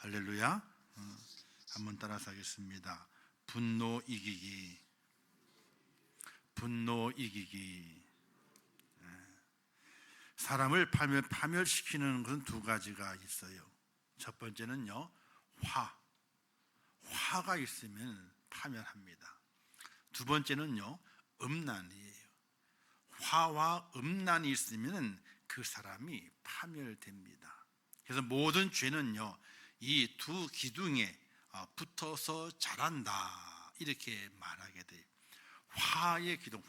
할렐루야. 한번 따라서 하겠습니다. 분노 이기기. 분노 이기기. 사람을 파멸시키는 것은 두 가지가 있어요. 첫 번째는요, 화가 있으면 파멸합니다. 두 번째는요, 음란이에요. 화와 음란이 있으면 그 사람이 파멸됩니다. 그래서 모든 죄는요, 이 두 기둥에 붙어서 자란다, 이렇게 말하게 돼요. 화의 기둥,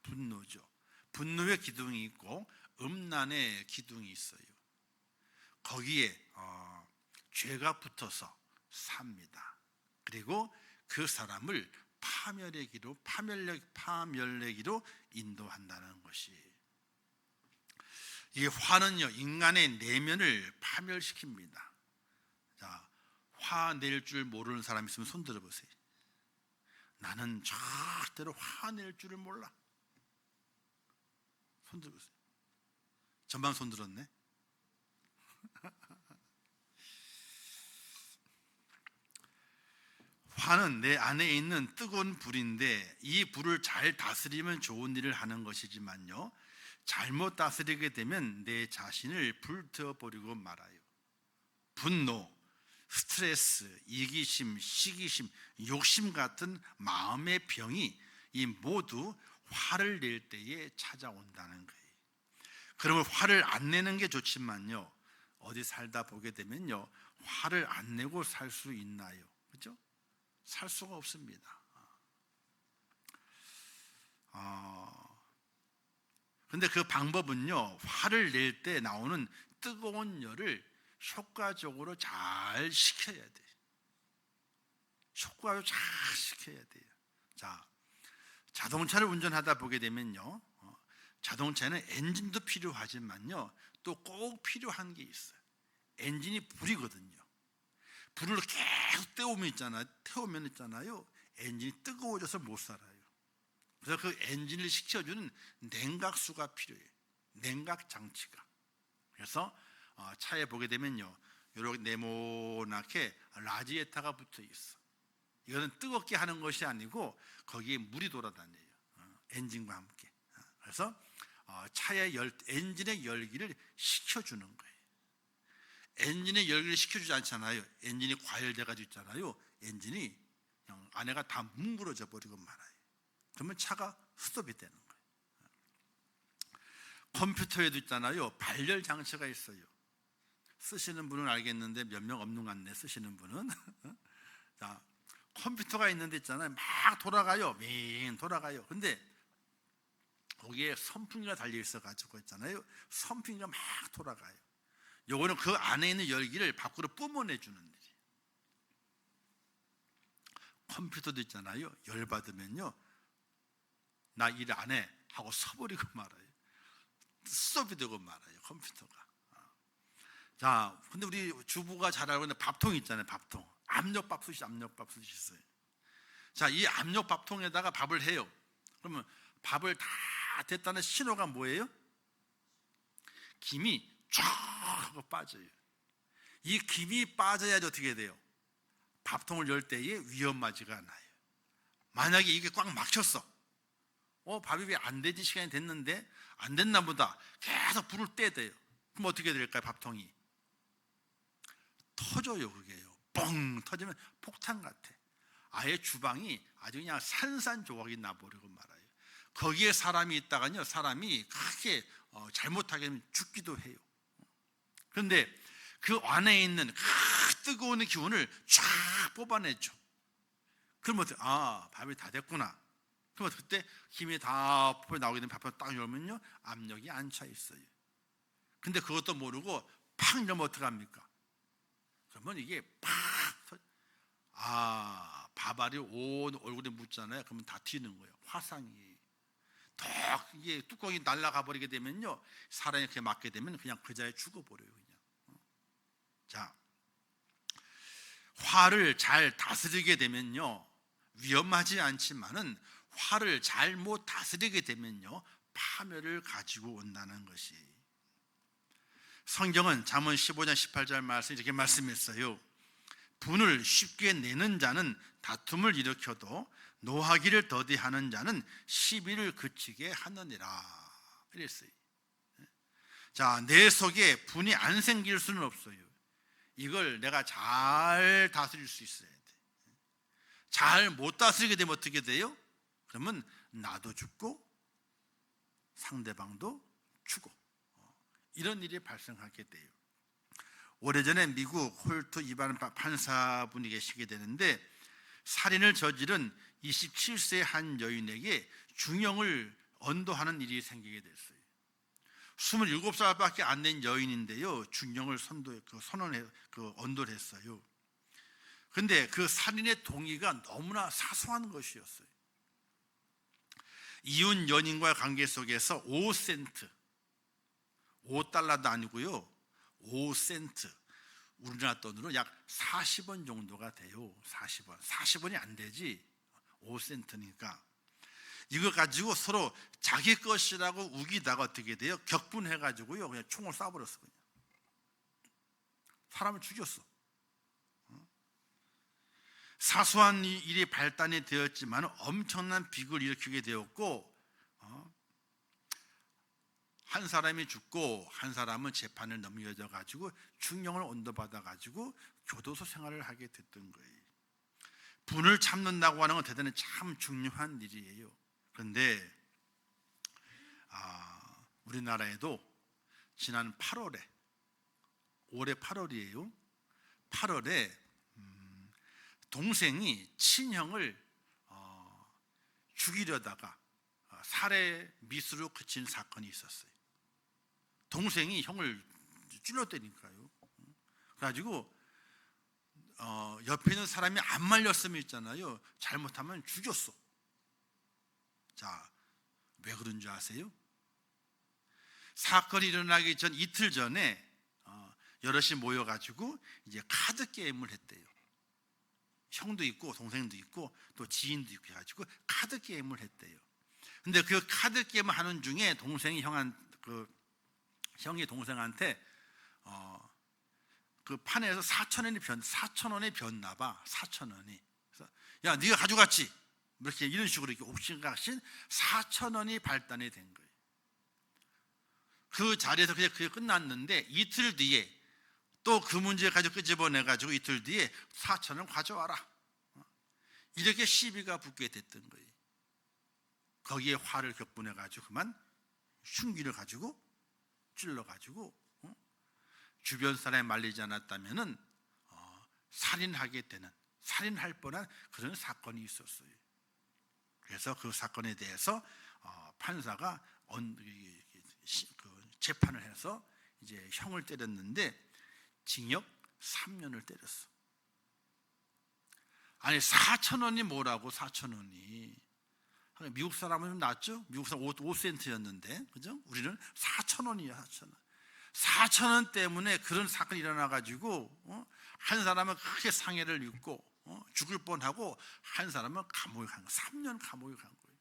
분노죠. 분노의 기둥이 있고 음란의 기둥이 있어요. 거기에 죄가 붙어서 삽니다. 그리고 그 사람을 파멸내기로 인도한다는 것이, 이 화는요, 인간의 내면을 파멸시킵니다. 자, 화 낼 줄 모르는 사람 있으면 손 들어보세요. 나는 절대로 화낼 줄을 몰라. 손 들어보세요. 전방 손 들었네. 화는 내 안에 있는 뜨거운 불인데, 이 불을 잘 다스리면 좋은 일을 하는 것이지만요, 잘못 다스리게 되면 내 자신을 불태워버리고 말아요. 분노, 스트레스, 이기심, 시기심, 욕심 같은 마음의 병이 이 모두 화를 낼 때에 찾아온다는 거예요. 그러면 화를 안 내는 게 좋지만요, 어디 살다 보게 되면요, 화를 안 내고 살 수 있나요? 그렇죠? 살 수가 없습니다. 근데 그 방법은요, 화를 낼 때 나오는 뜨거운 열을 효과적으로 잘 식혀야 돼요. 효과를 잘 식혀야 돼요. 자, 자동차를 운전하다 보게 되면요, 자동차에는 엔진도 필요하지만요, 또 꼭 필요한 게 있어요. 엔진이 불이거든요. 불을 계속 태우면 있잖아요, 엔진이 뜨거워져서 못 살아요. 그래서 그 엔진을 식혀주는 냉각수가 필요해요. 냉각 장치가. 그래서 차에 보게 되면요, 이렇게 네모나게 라지에타가 붙어 있어. 이거는 뜨겁게 하는 것이 아니고 거기에 물이 돌아다녀요. 엔진과 함께. 그래서 차의 엔진의 열기를 식혀주는 거예요. 엔진의 열기를 식혀주지 않잖아요. 엔진이 과열돼가지고 있잖아요. 엔진이 그냥 안에가 다 뭉그러져 버리고 말아요. 그러면 차가 스톱이 되는 거예요. 컴퓨터에도 있잖아요, 발열 장치가 있어요. 쓰시는 분은 알겠는데 몇 명 없는 것 같네, 쓰시는 분은. 자, 컴퓨터가 있는데 있잖아요, 막 돌아가요. 맹 돌아가요. 근데 거기에 선풍기가 달려 있어가지고 있잖아요, 선풍기가 막 돌아가요. 요거는 그 안에 있는 열기를 밖으로 뿜어내주는 일이에요. 컴퓨터도 있잖아요, 열받으면요, 나 일 안 해 하고 서버리고 말아요. 스톱이 되고 말아요, 컴퓨터가. 자, 근데 우리 주부가 잘 알고 있는 밥통 있잖아요, 밥통. 압력밥솥이 있어요. 자, 이 압력밥통에다가 밥을 해요. 그러면 밥을 다 됐다는 신호가 뭐예요? 김이 쫙 하고 빠져요. 이 김이 빠져야지 어떻게 돼요? 밥통을 열 때에 위험하지가 않아요. 만약에 이게 꽉 막혔어. 밥이 왜 안 되지? 시간이 됐는데 안 됐나 보다. 계속 불을 떼대요. 그럼 어떻게 될까요? 밥통이 터져요. 그게요, 뻥 터지면 폭탄 같아. 아예 주방이 아주 그냥 산산조각이 나버리고 말아요. 거기에 사람이 있다가요, 사람이 크게 잘못하게 되면 죽기도 해요. 그런데 그 안에 있는 뜨거운 기운을 쫙 뽑아내죠. 그러면 밥이 다 됐구나. 그러면 그때 김이 다 나오게 되면 밥을 딱 열면요, 압력이 안 차 있어요. 근데 그것도 모르고 팍 열면 어떡합니까? 그러면 이게 밥알이 온 얼굴에 묻잖아요. 그러면 다 튀는 거예요. 화상이. 이게 뚜껑이 날아가 버리게 되면요, 사람이 그렇게 맞게 되면 그냥 그 자리에 죽어버려요, 그냥. 자, 화를 잘 다스리게 되면요, 위험하지 않지만은 화를 잘못 다스리게 되면요, 파멸을 가지고 온다는 것이. 성경은 잠언 15장 18절 말씀 이렇게 말씀했어요. 분을 쉽게 내는 자는 다툼을 일으켜도 노하기를 더디하는 자는 시비를 그치게 하느니라. 이랬어요. 자, 내 속에 분이 안 생길 수는 없어요. 이걸 내가 잘 다스릴 수 있어야 돼. 잘 못 다스리게 되면 어떻게 돼요? 그러면 나도 죽고 상대방도 죽고 이런 일이 발생하게 돼요. 오래전에 미국 홀트 위반 판사분이 계시게 되는데 살인을 저지른 27세 한 여인에게 중형을 언도하는 일이 생기게 됐어요. 27살밖에 안 된 여인인데요, 중형을 언도를 했어요. 그런데 그 살인의 동의가 너무나 사소한 것이었어요. 이혼 연인과의 관계 속에서 5센트, 5달러도 아니고요, 5센트, 우리나라 돈으로 약 40원 정도가 돼요. 40원이 안 되지, 5센트니까. 이거 가지고 서로 자기 것이라고 우기다가 어떻게 돼요? 격분해가지고요, 그냥 총을 쏴버렸어. 그냥 사람을 죽였어. 사소한 일이 발단이 되었지만 엄청난 비극을 일으키게 되었고, 한 사람이 죽고 한 사람은 재판을 넘겨져 가지고 중형을 언도받아 가지고 교도소 생활을 하게 됐던 거예요. 분을 참는다고 하는 건 대단히 참 중요한 일이에요. 그런데 우리나라에도 지난 8월에, 올해 8월이에요. 8월에 동생이 친형을 죽이려다가 살해 미수로 그친 사건이 있었어요. 동생이 형을 찔렀다니까요. 그래가지고 옆에 있는 사람이 안 말렸으면 있잖아요, 잘못하면 죽였어. 자, 왜 그런 줄 아세요? 사건이 일어나기 전 이틀 전에 여럿이 모여가지고 이제 카드 게임을 했대요. 형도 있고 동생도 있고 또 지인도 있고 해가지고 카드 게임을 했대요. 근데 그 카드 게임을 하는 중에 형이 동생한테 그 판에서 4,000원이 변나 봐. 4,000원이. 그래서 야, 네가 가져갔지? 이렇게 이런 식으로 이렇게 옥신각신 4,000원이 발단이 된 거예요. 그 자리에서 그냥 그게 끝났는데 이틀 뒤에 또 그 문제 가지고 끄집어내가지고 이틀 뒤에 4,000원 가져와라. 이렇게 시비가 붙게 됐던 거예요. 거기에 화를 격분해가지고 그만 흉기를 가지고 찔러가지고 주변 사람이 말리지 않았다면은 살인하게 되는, 살인할 뻔한 그런 사건이 있었어요. 그래서 그 사건에 대해서 판사가 재판을 해서 이제 형을 때렸는데 징역 3년을 때렸어. 아니 4,000원이 뭐라고, 4,000원이. 미국 사람은 좀 낫죠? 미국 사람 5센트였는데, 그죠? 우리는 4,000원이야, 4,000원. 4,000원 때문에 그런 사건이 일어나가지고 한 사람은 크게 상해를 입고 죽을 뻔하고 한 사람은 감옥에 간 거예요. 3년 감옥에 간 거예요.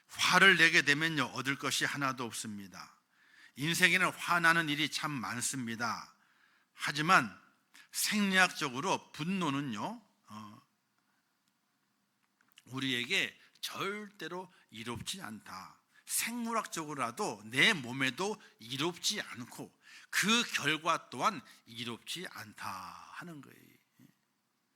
화를 내게 되면요, 얻을 것이 하나도 없습니다. 인생에는 화나는 일이 참 많습니다. 하지만 생리학적으로 분노는요, 우리에게 절대로 이롭지 않다. 생물학적으로라도 내 몸에도 이롭지 않고 그 결과 또한 이롭지 않다 하는 거예요.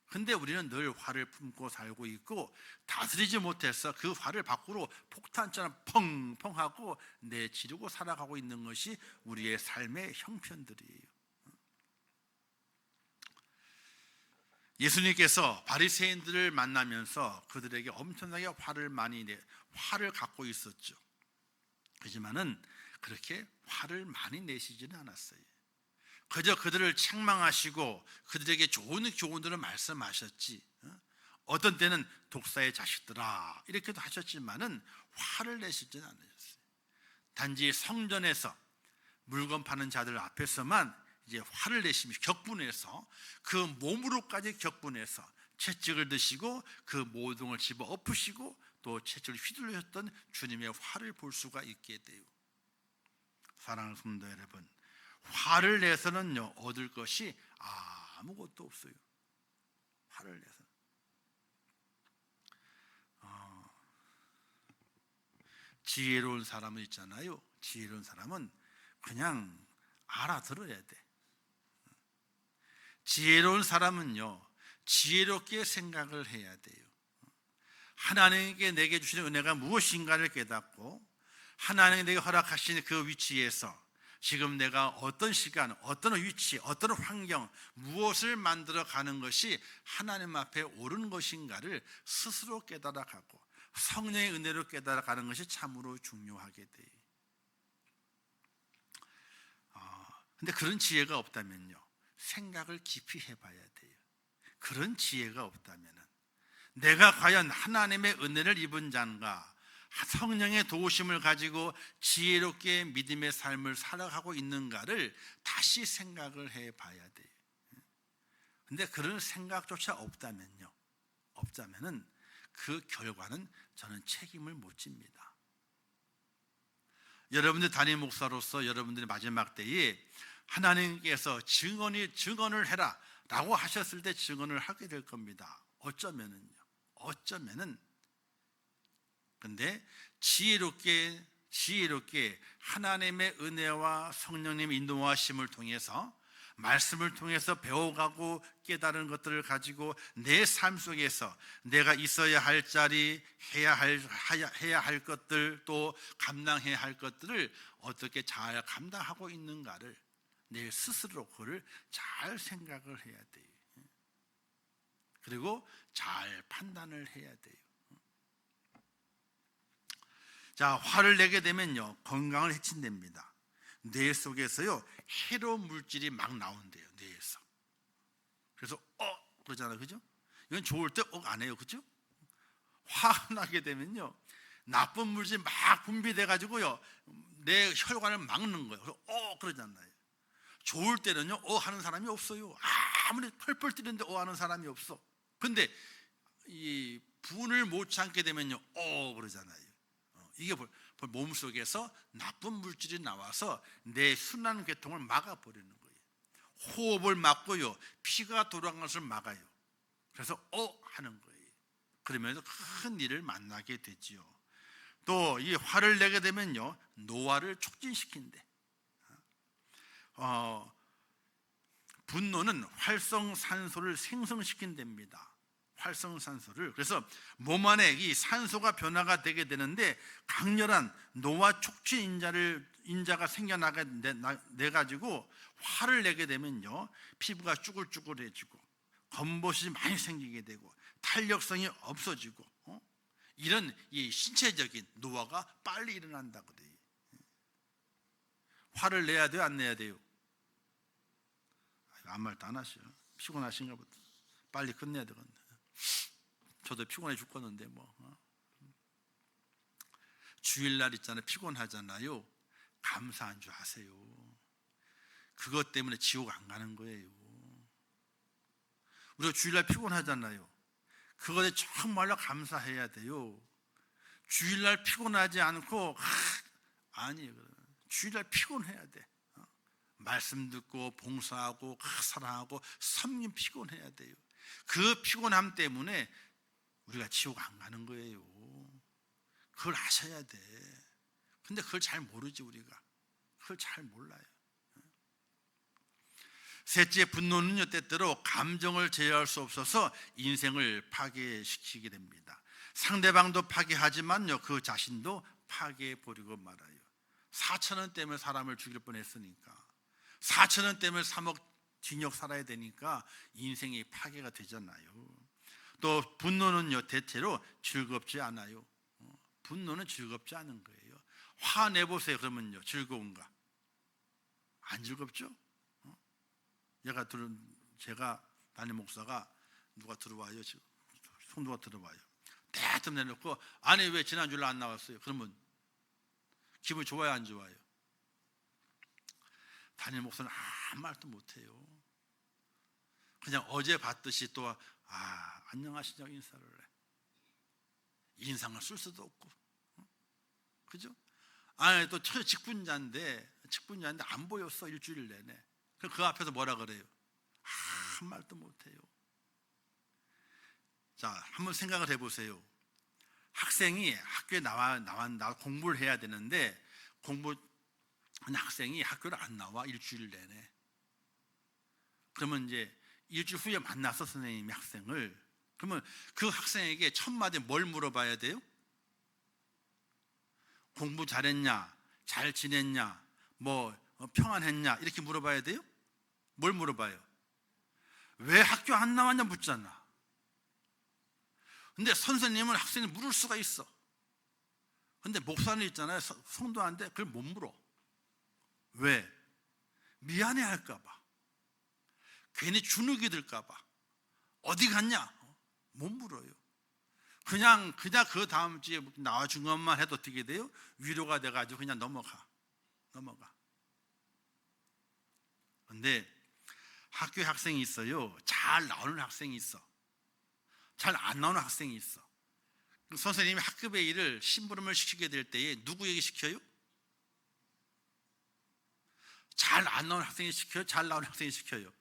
근데 우리는 늘 화를 품고 살고 있고 다스리지 못해서 그 화를 밖으로 폭탄처럼 펑펑 하고 내지르고 살아가고 있는 것이 우리의 삶의 형편들이에요. 예수님께서 바리새인들을 만나면서 그들에게 엄청나게 화를 갖고 있었죠. 하지만은 그렇게 화를 많이 내시지는 않았어요. 그저 그들을 책망하시고 그들에게 좋은 교훈들을 말씀하셨지, 어떤 때는 독사의 자식들아 이렇게도 하셨지만은 화를 내시지는 않으셨어요. 단지 성전에서 물건 파는 자들 앞에서만 이제 화를 내시며 격분해서 그 몸으로까지 격분해서 채찍을 드시고 그 모퉁을 집어 엎으시고 또 채찍을 휘둘르셨던 주님의 화를 볼 수가 있게 돼요. 사랑하는 성도 여러분, 화를 내서는요 얻을 것이 아무것도 없어요. 화를 내서. 지혜로운 사람은 있잖아요. 지혜로운 사람은 그냥 알아들어야 돼. 지혜로운 사람은요 지혜롭게 생각을 해야 돼요. 하나님께 내게 주시는 은혜가 무엇인가를 깨닫고 하나님이 내게 허락하신 그 위치에서 지금 내가 어떤 시간, 어떤 위치, 어떤 환경, 무엇을 만들어 가는 것이 하나님 앞에 옳은 것인가를 스스로 깨달아가고 성령의 은혜로 깨달아가는 것이 참으로 중요하게 돼요. 근데 그런 지혜가 없다면요 생각을 깊이 해봐야 돼요. 그런 지혜가 없다면 내가 과연 하나님의 은혜를 입은 자인가, 성령의 도우심을 가지고 지혜롭게 믿음의 삶을 살아가고 있는가를 다시 생각을 해봐야 돼요. 근데 그런 생각조차 없다면요 없다면은 그 결과는 저는 책임을 못 집니다. 여러분들 담임 목사로서 여러분들의 마지막 때에 하나님께서 증언을 해라 라고 하셨을 때 증언을 하게 될 겁니다. 어쩌면은 근데 지혜롭게 하나님의 은혜와 성령님의 인도하심을 통해서 말씀을 통해서 배워가고 깨달은 것들을 가지고 내 삶 속에서 내가 있어야 할 자리, 해야 할 것들, 또 감당해야 할 것들을 어떻게 잘 감당하고 있는가를 내 스스로 그걸 잘 생각을 해야 돼요. 그리고 잘 판단을 해야 돼요. 자, 화를 내게 되면요 건강을 해친답니다. 뇌 속에서요 해로운 물질이 막 나온대요. 뇌에서. 그래서 그러잖아요, 그죠? 이건 좋을 때 안 해요, 그죠? 화가 나게 되면요 나쁜 물질이 막 분비돼 가지고요 내 혈관을 막는 거예요. 그래서 그러잖아요. 좋을 때는요 하는 사람이 없어요. 아무리 펄펄 뛰는데 하는 사람이 없어. 근데 이 분을 못 참게 되면요 그러잖아요. 이게 몸속에서 나쁜 물질이 나와서 내 순환계통을 막아버리는 거예요. 호흡을 막고요 피가 돌아가는 것을 막아요. 그래서 하는 거예요. 그러면서 큰 일을 만나게 되지요. 또 이 화를 내게 되면요 노화를 촉진시킨대. 분노는 활성산소를 생성시킨답니다. 활성산소를. 그래서 몸 안에 이 산소가 변화가 되게 되는데 강렬한 노화 촉진 인자가 생겨나게 돼 가지고 화를 내게 되면요 피부가 쭈글쭈글해지고 검버섯이 많이 생기게 되고 탄력성이 없어지고 이런 이 신체적인 노화가 빨리 일어난다 그래요. 화를 내야 돼요, 안 내야 돼요? 아무 말도 안 하셔. 피곤하신가 보다. 빨리 끝내야 되겠네. 저도 피곤해 죽겠는데 주일날 있잖아요. 피곤하잖아요. 감사한 줄 아세요. 그것 때문에 지옥 안 가는 거예요. 우리가 주일날 피곤하잖아요. 그것에 정말로 감사해야 돼요. 주일날 피곤하지 않고 아니에요. 주일날 피곤해야 돼. 말씀 듣고 봉사하고 사랑하고 섬김 피곤해야 돼요. 그 피곤함 때문에 우리가 지옥 안 가는 거예요. 그걸 아셔야 돼. 근데 그걸 잘 모르지 우리가. 그걸 잘 몰라요. 셋째, 분노는요 때때로 감정을 제어할 수 없어서 인생을 파괴시키게 됩니다. 상대방도 파괴하지만요 그 자신도 파괴해버리고 말아요. 4,000원 때문에 사람을 죽일 뻔했으니까 4,000원 때문에 3억 징역 살아야 되니까 인생이 파괴가 되잖아요. 또 분노는요 대체로 즐겁지 않아요. 분노는 즐겁지 않은 거예요. 화 내보세요. 그러면요 즐거운가? 안 즐겁죠? 제가 담임 목사가 누가 들어와요. 지금 성도가 들어와요. 대뜸 내놓고 아니 왜 지난주에 안 나왔어요? 그러면 기분이 좋아요, 안 좋아요? 담임 목사는 아무 말도 못해요. 그냥 어제 봤듯이 또 안녕하시냐고 인사를 해. 인상을 쓸 수도 없고, 그죠? 또 직분자인데 안 보였어 일주일 내내. 그 앞에서 뭐라 그래요? 한 말도 못해요. 자, 한번 생각을 해보세요. 학생이 학교에 나와 공부를 해야 되는데 공부하는 학생이 학교를 안 나와 일주일 내내. 그러면 이제 일주일 후에 만나서 선생님이 학생을, 그러면 그 학생에게 첫 마디 뭘 물어봐야 돼요? 공부 잘했냐, 잘 지냈냐, 평안했냐 이렇게 물어봐야 돼요? 뭘 물어봐요? 왜 학교 안 나왔냐 묻잖아. 근데 선생님은 학생을 물을 수가 있어. 근데 목사는 있잖아요, 성도한테 그걸 못 물어. 왜? 미안해 할까 봐, 괜히 주눅이 들까 봐. 어디 갔냐? 못 물어요. 그냥 그 다음 주에 나와준 것만 해도 어떻게 돼요? 위로가 돼가지고 그냥 넘어가. 근데 학교에 학생이 있어요. 잘 나오는 학생이 있어. 잘 안 나오는 학생이 있어. 선생님이 학급의 일을 심부름을 시키게 될 때에 누구에게 시켜요? 잘 안 나오는 학생이 시켜요? 잘 나오는 학생이 시켜요?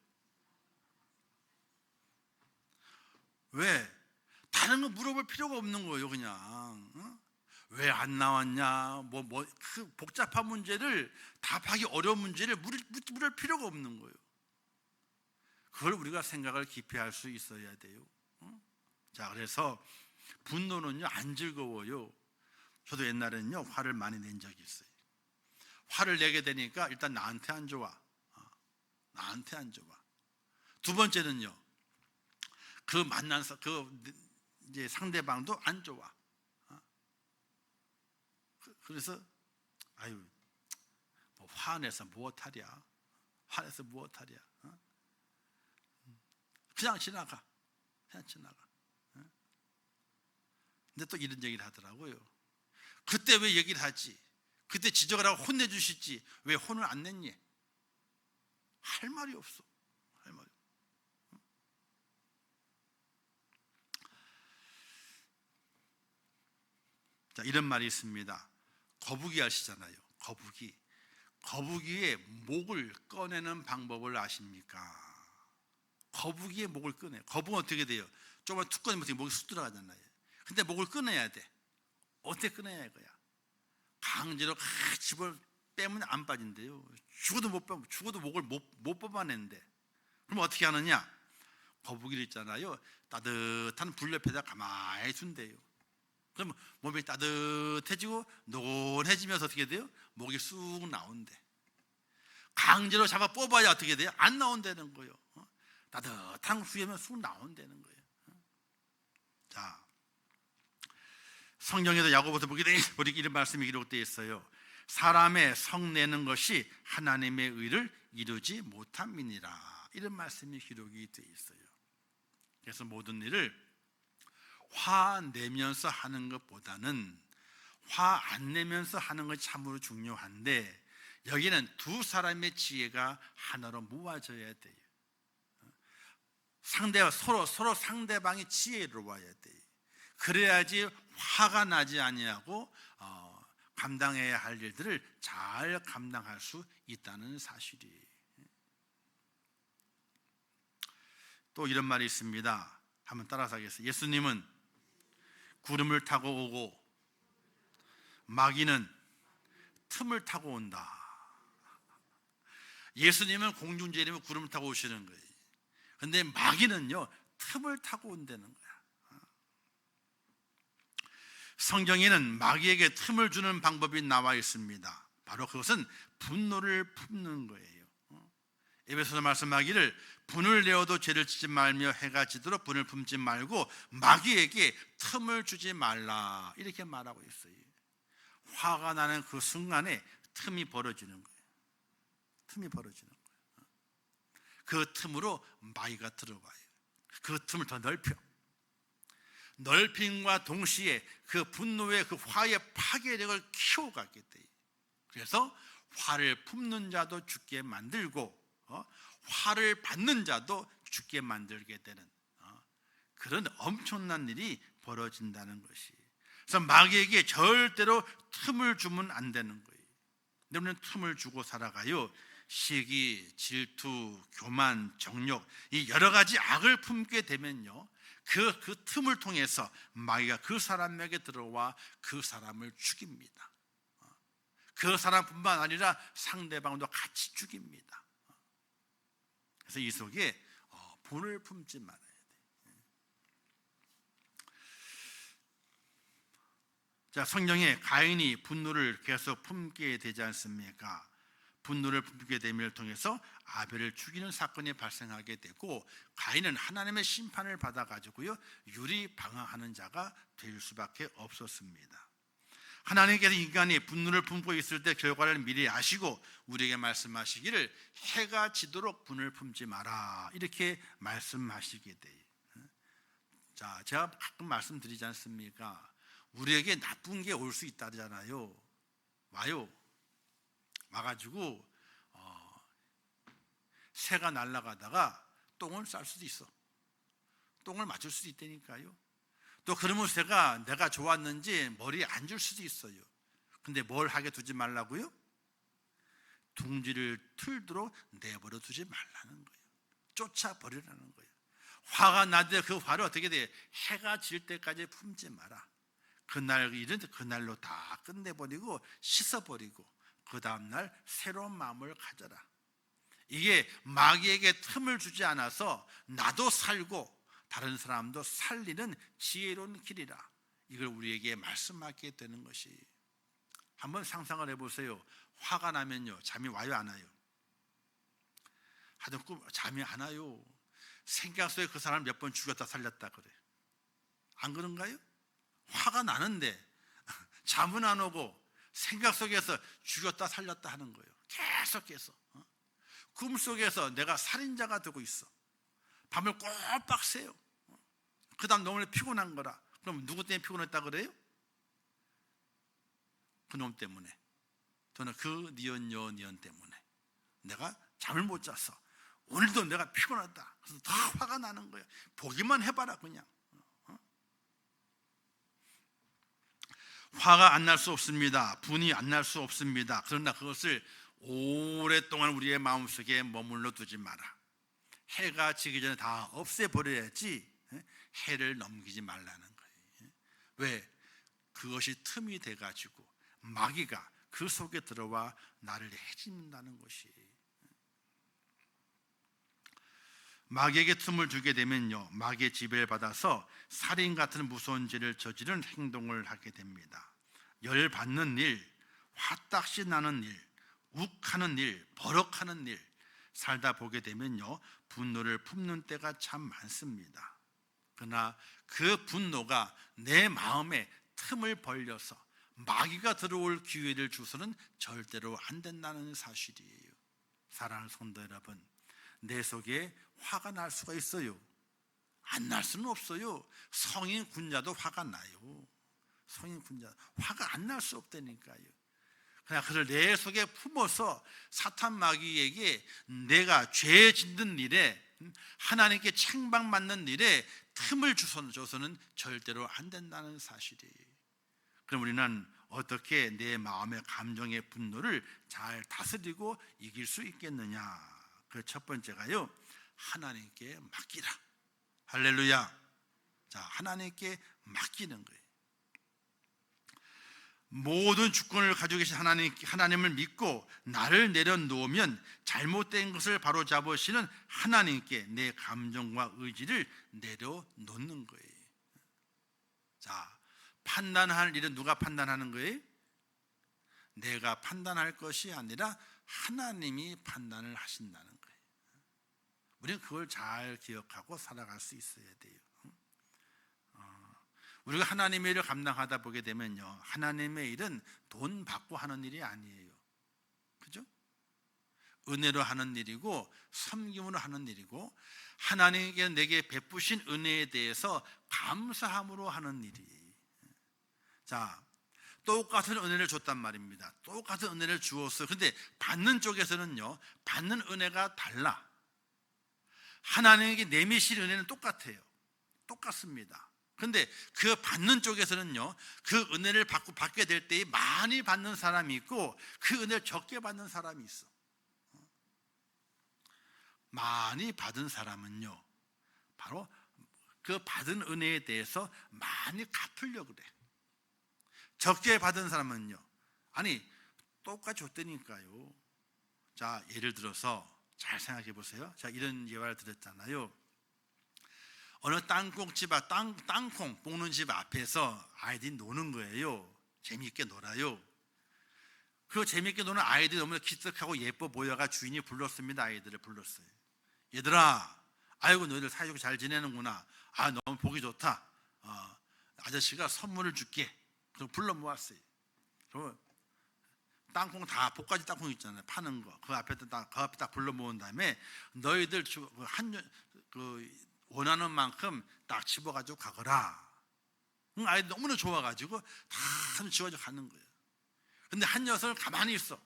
왜? 다른 거 물어볼 필요가 없는 거예요. 그냥 왜 안 나왔냐, 그 복잡한 문제를, 답하기 어려운 문제를 물을 필요가 없는 거예요. 그걸 우리가 생각을 깊이 할 수 있어야 돼요. 자, 그래서 분노는요 안 즐거워요. 저도 옛날에는요 화를 많이 낸 적이 있어요. 화를 내게 되니까 일단 나한테 안 좋아. 두 번째는요, 그 만난 이제 상대방도 안 좋아. 그래서 화내서 무엇하랴. 그냥 지나가. 근데 또 이런 얘기를 하더라고요. 그때 왜 얘기를 하지? 그때 지적을 하고 혼내주시지 왜 혼을 안 냈니? 할 말이 없어. 자, 이런 말이 있습니다. 거북이 아시잖아요. 거북이의 목을 꺼내는 방법을 아십니까? 거북이의 목을 꺼내. 거북은 어떻게 돼요? 조금만 툭 꺼내면 목이 쑥 들어가잖아요. 근데 목을 꺼내야 돼. 어떻게 꺼내야 이거야? 강제로 집을 빼면 안 빠진대요. 죽어도 목을 못 뽑아낸대. 그럼 어떻게 하느냐? 거북이를 있잖아요, 따뜻한 불 옆에다 가만히 둔대요. 그럼 몸이 따뜻해지고 노곤해지면서 어떻게 돼요? 목이 쑥 나온대. 강제로 잡아 뽑아야 어떻게 돼요? 안 나온다는 거예요. 따뜻한 후에면 쑥 나온다는 거예요. 자, 성경에도 야고보서 보게 되니 이런 말씀이 기록되어 있어요. 사람의 성내는 것이 하나님의 의를 이루지 못함이니라. 이런 말씀이 기록이 되어 있어요. 그래서 모든 일을 화내면서 하는 것보다는 화 안 내면서 하는 것이 참으로 중요한데, 여기는 두 사람의 지혜가 하나로 모아져야 돼요. 서로 상대방이 지혜로워야 돼요. 그래야지 화가 나지 아니하고 감당해야 할 일들을 잘 감당할 수 있다는 사실이에요. 또 이런 말이 있습니다. 한번 따라서 하겠습니다. 예수님은 구름을 타고 오고 마귀는 틈을 타고 온다. 예수님은 공중제리면 구름을 타고 오시는 거예요. 근데 마귀는요 틈을 타고 온다는 거야. 성경에는 마귀에게 틈을 주는 방법이 나와 있습니다. 바로 그것은 분노를 품는 거예요. 에베소서 말씀하기를 분을 내어도 죄를 짓지 말며 해가 지도록 분을 품지 말고 마귀에게 틈을 주지 말라, 이렇게 말하고 있어요. 화가 나는 그 순간에 틈이 벌어지는 거예요. 그 틈으로 마귀가 들어와요. 그 틈을 더 넓힘과 동시에 그 분노의 그 화의 파괴력을 키워가게 돼요. 그래서 화를 품는 자도 죽게 만들고 화를 받는 자도 죽게 만들게 되는 그런 엄청난 일이 벌어진다는 것이. 그래서 마귀에게 절대로 틈을 주면 안 되는 거예요. 우리는 틈을 주고 살아가요. 시기, 질투, 교만, 정욕, 이 여러 가지 악을 품게 되면요, 그 틈을 통해서 마귀가 그 사람에게 들어와 그 사람을 죽입니다. 그 사람뿐만 아니라 상대방도 같이 죽입니다. 그래서 이 속에 분을 품지 말아야 돼요. 자, 성경에 가인이 분노를 계속 품게 되지 않습니까? 분노를 품게 됨을 통해서 아벨을 죽이는 사건이 발생하게 되고, 가인은 하나님의 심판을 받아가지고요, 유리방황하는 자가 될 수밖에 없었습니다. 하나님께서 인간이 분노를 품고 있을 때 결과를 미리 아시고 우리에게 말씀하시기를 해가 지도록 분을 품지 마라, 이렇게 말씀하시게 돼요. 자, 제가 가끔 말씀드리지 않습니까? 우리에게 나쁜 게 올 수 있다잖아요. 와가지고 새가 날아가다가 똥을 쌀 수도 있어. 똥을 맞을 수도 있다니까요. 또 그러면 새가 내가 좋았는지 머리에 앉을 수도 있어요. 근데 뭘 하게 두지 말라고요? 둥지를 틀도록 내버려 두지 말라는 거예요. 쫓아버리라는 거예요. 화가 나되 그 화를 어떻게 돼? 해가 질 때까지 품지 마라. 그날 일은 그날로 다 끝내버리고 씻어버리고 그 다음날 새로운 마음을 가져라. 이게 마귀에게 틈을 주지 않아서 나도 살고 다른 사람도 살리는 지혜로운 길이라, 이걸 우리에게 말씀하게 되는 것이. 한번 상상을 해보세요. 화가 나면요, 잠이 와요, 안 와요? 하여튼 잠이 안 와요. 생각 속에 그 사람을 몇 번 죽였다 살렸다 그래. 안 그런가요? 화가 나는데 잠은 안 오고 생각 속에서 죽였다 살렸다 하는 거예요. 계속해서 꿈속에서 내가 살인자가 되고 있어. 밤을 꼬박 새요. 그 다음 너무 피곤한 거라. 그럼 누구 때문에 피곤했다 그래요? 그놈 때문에. 또는 그 니언 때문에 내가 잠을 못 잤어. 오늘도 내가 피곤하다. 그래서 더 화가 나는 거예요. 보기만 해봐라 그냥. 화가 안 날 수 없습니다. 분이 안 날 수 없습니다. 그러나 그것을 오랫동안 우리의 마음속에 머물러 두지 마라. 해가 지기 전에 다 없애버려야지 해를 넘기지 말라는 거예요. 왜? 그것이 틈이 돼가지고 마귀가 그 속에 들어와 나를 해집는다는 것이. 마귀에게 틈을 주게 되면요, 마귀의 지배를 받아서 살인 같은 무서운 죄를 저지른 행동을 하게 됩니다. 열받는 일, 화딱지 나는 일, 욱하는 일, 버럭하는 일 살다 보게 되면요, 분노를 품는 때가 참 많습니다. 그러나 그 분노가 내 마음에 틈을 벌려서 마귀가 들어올 기회를 주서는 절대로 안 된다는 사실이에요. 사랑하는 성도 여러분, 내 속에 화가 날 수가 있어요. 안 날 수는 없어요. 성인 군자도 화가 나요. 성인 군자 화가 안 날 수 없다니까요. 그냥 그를 내 속에 품어서 사탄 마귀에게 내가 죄 짓는 일에, 하나님께 책망받는 일에 틈을 줘서는 절대로 안 된다는 사실이에요. 그럼 우리는 어떻게 내 마음의 감정의 분노를 잘 다스리고 이길 수 있겠느냐? 그 첫 번째가요, 하나님께 맡기라. 할렐루야. 자, 하나님께 맡기는 거예요. 모든 주권을 가지고 계신 하나님을 믿고 나를 내려놓으면 잘못된 것을 바로잡으시는 하나님께 내 감정과 의지를 내려놓는 거예요. 자, 판단할 일은 누가 판단하는 거예요? 내가 판단할 것이 아니라 하나님이 판단을 하신다는 거예요. 우리는 그걸 잘 기억하고 살아갈 수 있어야 돼요. 우리가 하나님의 일을 감당하다 보게 되면요, 하나님의 일은 돈 받고 하는 일이 아니에요. 그죠? 은혜로 하는 일이고 섬김으로 하는 일이고 하나님께 내게 베푸신 은혜에 대해서 감사함으로 하는 일이에요. 자, 똑같은 은혜를 줬단 말입니다. 똑같은 은혜를 주었어요. 근데 받는 쪽에서는요, 받는 은혜가 달라. 하나님에게 내미실 은혜는 똑같아요. 똑같습니다. 근데 그 받는 쪽에서는요, 그 은혜를 받게 될 때에 많이 받는 사람이 있고 그 은혜를 적게 받는 사람이 있어. 많이 받은 사람은요, 바로 그 받은 은혜에 대해서 많이 갚으려고 그래. 적게 받은 사람은요, 아니 똑같이 줬다니까요. 자, 예를 들어서 잘 생각해 보세요. 자, 이런 예화를 드렸잖아요. 어느 땅콩 볶는 집 앞에서 아이들이 노는 거예요. 재미있게 놀아요. 그 재미있게 노는 아이들이 너무 기특하고 예뻐 보여가 주인이 불렀습니다. 아이들을 불렀어요. 얘들아, 아이고 너희들 사이좋게 잘 지내는구나. 아, 너무 보기 좋다. 아저씨가 선물을 줄게. 그래서 불러 모았어요. 그리고 땅콩 다 볶아진 땅콩 있잖아요. 파는 거. 그 앞에 딱 불러 모은 다음에 너희들 원하는 만큼 딱 집어가지고 가거라. 아이들 너무나 좋아가지고 다 집어가지고 가는 거예요. 근데 한 녀석은 가만히 있어.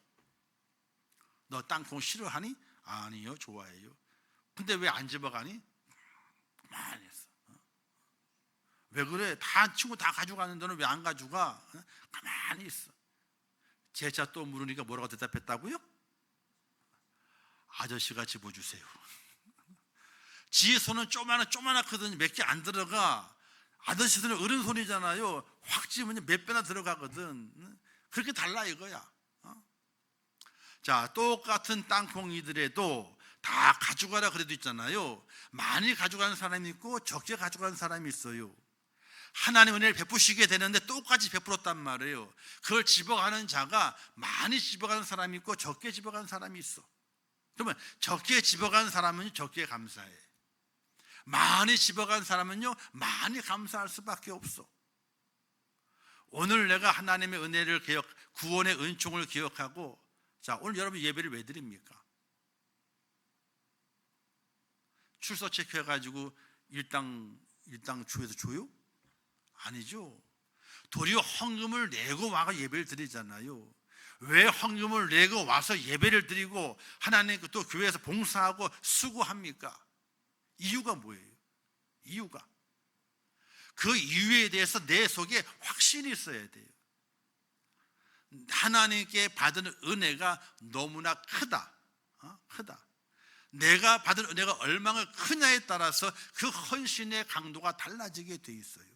너 땅콩 싫어하니? 아니요, 좋아해요. 근데 왜 안 집어가니? 가만히 있어. 왜 그래? 다 친구 다 가져가는 너는 왜 안 가져가? 가만히 있어. 제자 또 물으니까 뭐라고 대답했다고요? 아저씨가 집어주세요. 지의 손은 쪼만하거든요. 몇 개 안 들어가. 아저씨 손은 어른 손이잖아요. 확 집으면 몇 배나 들어가거든. 그렇게 달라 이거야. 자, 똑같은 땅콩이들에도 다 가져가라 그래도 있잖아요. 많이 가져가는 사람이 있고 적게 가져가는 사람이 있어요. 하나님 은혜를 베푸시게 되는데 똑같이 베풀었단 말이에요. 그걸 집어가는 자가 많이 집어가는 사람이 있고 적게 집어가는 사람이 있어. 그러면 적게 집어가는 사람은 적게 감사해. 많이 집어간 사람은요, 많이 감사할 수밖에 없어. 오늘 내가 하나님의 은혜를 구원의 은총을 기억하고, 자, 오늘 여러분 예배를 왜 드립니까? 출석 체크해가지고 일당 주에서 줘요? 아니죠. 도리어 헌금을 내고 와서 예배를 드리잖아요. 왜 헌금을 내고 와서 예배를 드리고 하나님 또 교회에서 봉사하고 수고합니까? 이유가 뭐예요? 이유가 그 이유에 대해서 내 속에 확신이 있어야 돼요. 하나님께 받은 은혜가 너무나 크다. 내가 받은 은혜가 얼마나 크냐에 따라서 그 헌신의 강도가 달라지게 돼 있어요.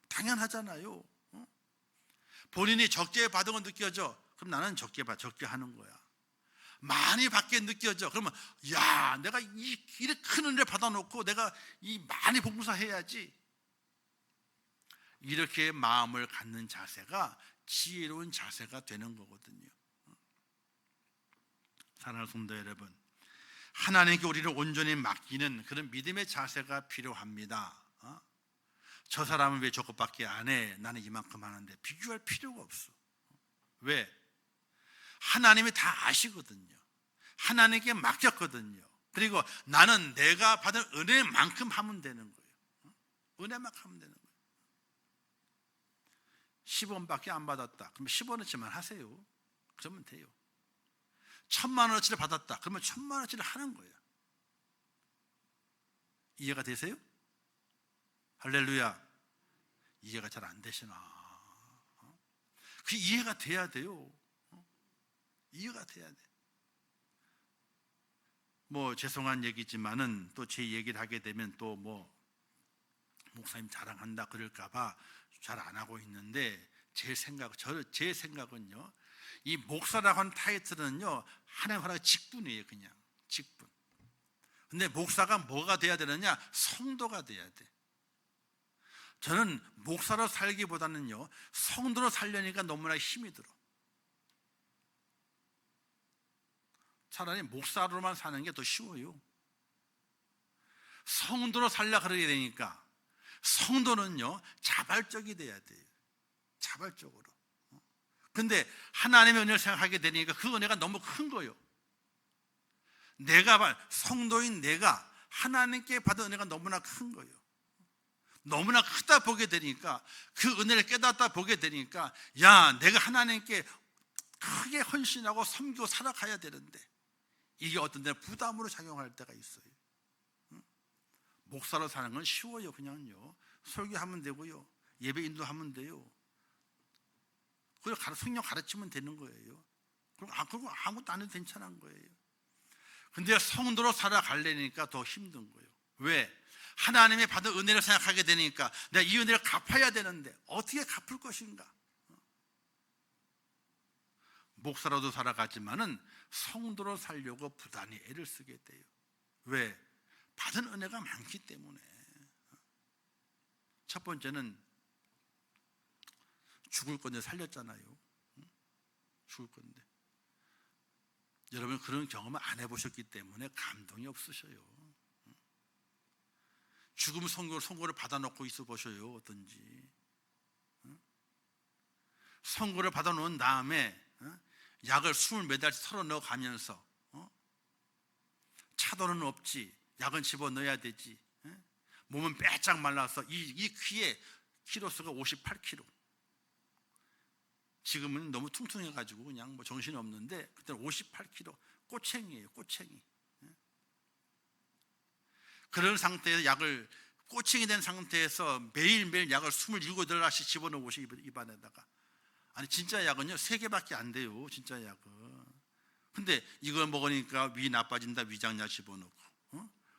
당연하잖아요. 본인이 적게 받은 건 느껴져. 그럼 나는 적게 하는 거야. 많이 받게 느껴져. 그러면 야, 내가 이렇게 큰 은혜 받아놓고 내가 많이 봉사해야지. 이렇게 마음을 갖는 자세가 지혜로운 자세가 되는 거거든요. 사랑하는 성도 여러분, 하나님께 우리를 온전히 맡기는 그런 믿음의 자세가 필요합니다. 저 사람은 왜 저것밖에 안 해? 나는 이만큼 하는데. 비교할 필요가 없어. 왜? 하나님이 다 아시거든요. 하나님께 맡겼거든요. 그리고 나는 내가 받은 은혜만큼 하면 되는 거예요. 은혜만큼 하면 되는 거예요. 10원밖에 안 받았다. 그럼 10원어치만 하세요. 그러면 돼요. 1000만원어치를 받았다. 그러면 1000만원어치를 하는 거예요. 이해가 되세요? 할렐루야. 이해가 잘 안 되시나? 그 이해가 돼야 돼요. 이해가 돼야 돼. 뭐 죄송한 얘기지만은 또 제 얘기를 하게 되면 또 뭐 목사님 자랑한다 그럴까봐 잘 안 하고 있는데 제 생각은요, 이 목사라고 하는 타이틀은요 하나님 허락 직분이에요. 그냥 직분. 근데 목사가 뭐가 돼야 되느냐? 성도가 돼야 돼. 저는 목사로 살기보다는요 성도로 살려니까 너무나 힘이 들어. 차라리 목사로만 사는 게 더 쉬워요. 성도로 살려 그러게 되니까 성도는요 자발적이 돼야 돼요. 자발적으로. 근데 하나님의 은혜를 생각하게 되니까 그 은혜가 너무 큰 거예요. 성도인 내가 하나님께 받은 은혜가 너무나 큰 거예요. 너무나 크다 보게 되니까, 그 은혜를 깨닫다 보게 되니까, 야, 내가 하나님께 크게 헌신하고 섬기고 살아가야 되는데 이게 어떤 데는 부담으로 작용할 때가 있어요. 목사로 사는 건 쉬워요. 그냥요 설교하면 되고요. 예배 인도하면 돼요. 그리고 성경 가르치면 되는 거예요. 그리고 아무것도 안 해도 괜찮은 거예요. 근데 성도로 살아가려니까 더 힘든 거예요. 왜? 하나님이 받은 은혜를 생각하게 되니까 내가 이 은혜를 갚아야 되는데 어떻게 갚을 것인가? 목사로도 살아가지만은 성도로 살려고 부단히 애를 쓰게 돼요. 왜? 받은 은혜가 많기 때문에. 첫 번째는 죽을 건데 살렸잖아요. 죽을 건데. 여러분 그런 경험을 안 해보셨기 때문에 감동이 없으셔요. 죽음 선고를 받아놓고 있어 보셔요. 어떤지. 선고를 받아놓은 다음에 약을 24달씩 털어 넣어가면서 차도는 없지, 약은 집어넣어야 되지, 몸은 빼짝 말라서 이 귀에 키로수가 58kg. 지금은 너무 퉁퉁해가지고 그냥 뭐 정신이 없는데 그때는 58kg 꼬챙이에요. 꼬챙이. 그런 상태에서 약을 꼬챙이 된 상태에서 매일매일 약을 27알씩 집어넣고 입안에다가. 아니 진짜 약은요 3개밖에 안 돼요. 진짜 약은. 근데 이걸 먹으니까 위 나빠진다. 위장약 집어넣고,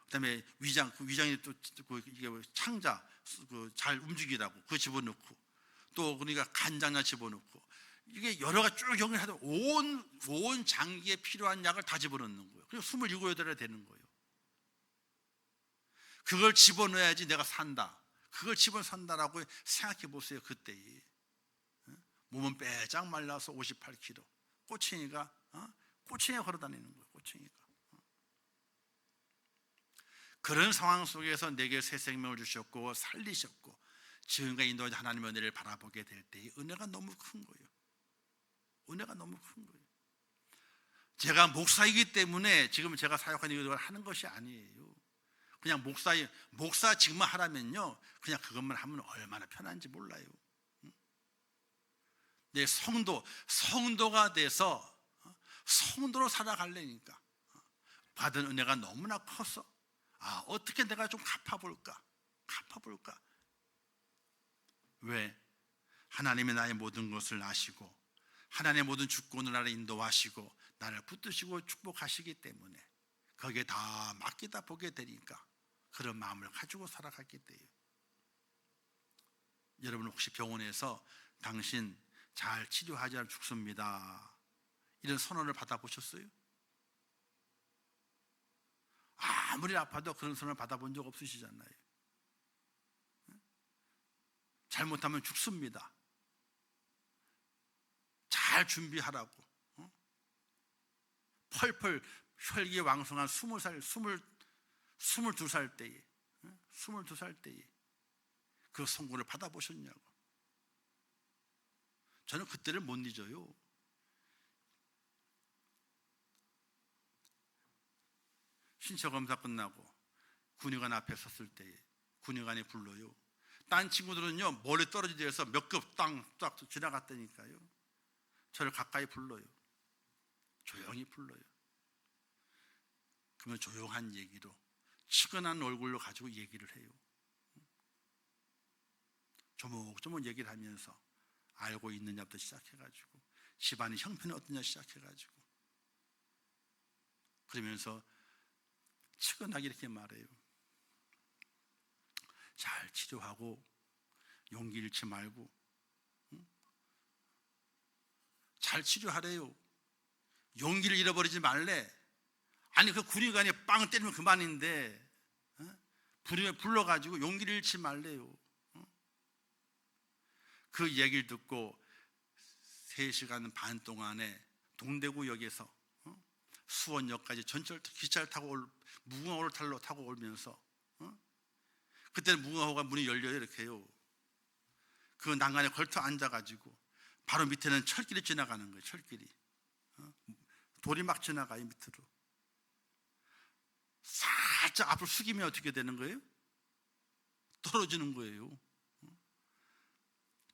그다음에 위장이 또 이게 창자 잘 움직이라고 그거 집어넣고, 또 그러니까 간장약 집어넣고, 이게 여러 가지 쭉 연결해도 온 장기에 필요한 약을 다 집어넣는 거예요. 그리고 27알이 되는 거예요. 그걸 집어넣어야지 내가 산다. 그걸 집어산다라고 생각해 보세요. 그때에 몸은 빼짝 말라서 58kg. 꼬챙이가 걸어다니는 거예요. 꼬챙이가. 그런 상황 속에서 내게 새 생명을 주셨고 살리셨고 지금까지 인도하신 하나님의 은혜를 바라보게 될 때 은혜가 너무 큰 거예요. 은혜가 너무 큰 거예요. 제가 목사이기 때문에 지금 제가 사역하는 일을 하는 것이 아니에요. 그냥 목사 지금만 하라면요 그냥 그것만 하면 얼마나 편한지 몰라요. 내 성도가 돼서 성도로 살아가려니까 받은 은혜가 너무나 커서 어떻게 내가 좀 갚아볼까. 왜? 하나님이 나의 모든 것을 아시고 하나님의 모든 주권을 나를 인도하시고 나를 붙드시고 축복하시기 때문에 거기에 다 맡기다 보게 되니까 그런 마음을 가지고 살아가게 돼요. 여러분 혹시 병원에서 당신 잘 치료하지 않으면 죽습니다 이런 선언을 받아보셨어요? 아무리 아파도 그런 선언을 받아본 적 없으시잖아요. 잘못하면 죽습니다. 잘 준비하라고. 펄펄 혈기왕성한 22살 때에 그 선고를 받아보셨냐고. 저는 그때를 못 잊어요. 신체검사 끝나고 군의관 앞에 섰을 때에 군의관이 불러요. 딴 친구들은요 멀리 떨어지대서 몇 급 딱 지나갔다니까요. 저를 가까이 불러요. 조용히 불러요. 그러면 조용한 얘기로 측은한 얼굴로 가지고 얘기를 해요. 조목조목 얘기를 하면서 알고 있느냐부터 시작해가지고 집안의 형편이 어떠냐 시작해가지고 그러면서 측은하게 이렇게 말해요. 잘 치료하고 용기 잃지 말고 잘 치료하래요. 용기를 잃어버리지 말래. 아니 그 군의관이 빵 때리면 그만인데 불러가지고 용기를 잃지 말래요. 그 얘기를 듣고 3시간 반 동안에 동대구역에서 수원역까지 기차를 타고 무궁화호를 타고 오면서 그때는 무궁화호가 문이 열려요. 이렇게 해요. 그 난간에 걸터 앉아가지고 바로 밑에는 철길이 지나가는 거예요. 철길이 돌이 막 지나가요. 밑으로 살짝 앞으로 숙이면 어떻게 되는 거예요? 떨어지는 거예요.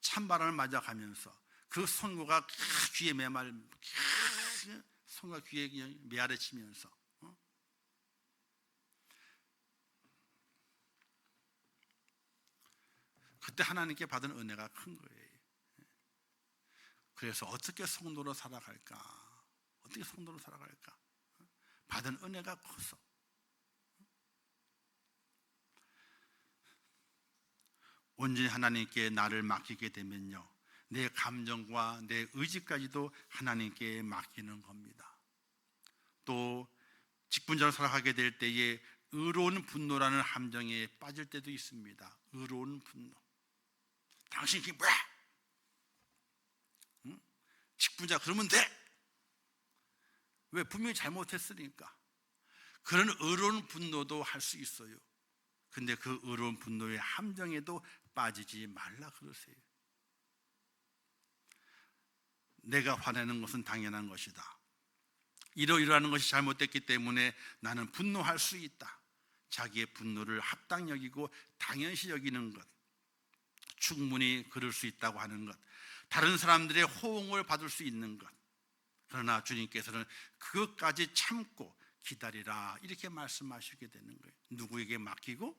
찬바람을 맞아가면서 그 선고가 귀에 선고가 귀에 메아리치면서 그때 하나님께 받은 은혜가 큰 거예요. 그래서 어떻게 성도로 살아갈까? 어떻게 성도로 살아갈까? 받은 은혜가 커서. 온전히 하나님께 나를 맡기게 되면요, 내 감정과 내 의지까지도 하나님께 맡기는 겁니다. 또 직분자로 살아가게 될 때에 의로운 분노라는 함정에 빠질 때도 있습니다. 의로운 분노. 당신 그게 뭐야? 응? 직분자 그러면 돼. 왜? 분명히 잘못했으니까. 그런 의로운 분노도 할 수 있어요. 근데 그 의로운 분노의 함정에도 빠지지 말라 그러세요. 내가 화내는 것은 당연한 것이다. 이러이러하는 것이 잘못됐기 때문에 나는 분노할 수 있다. 자기의 분노를 합당 여기고 당연시 여기는 것, 충분히 그럴 수 있다고 하는 것, 다른 사람들의 호응을 받을 수 있는 것. 그러나 주님께서는 그것까지 참고 기다리라 이렇게 말씀하시게 되는 거예요. 누구에게 맡기고?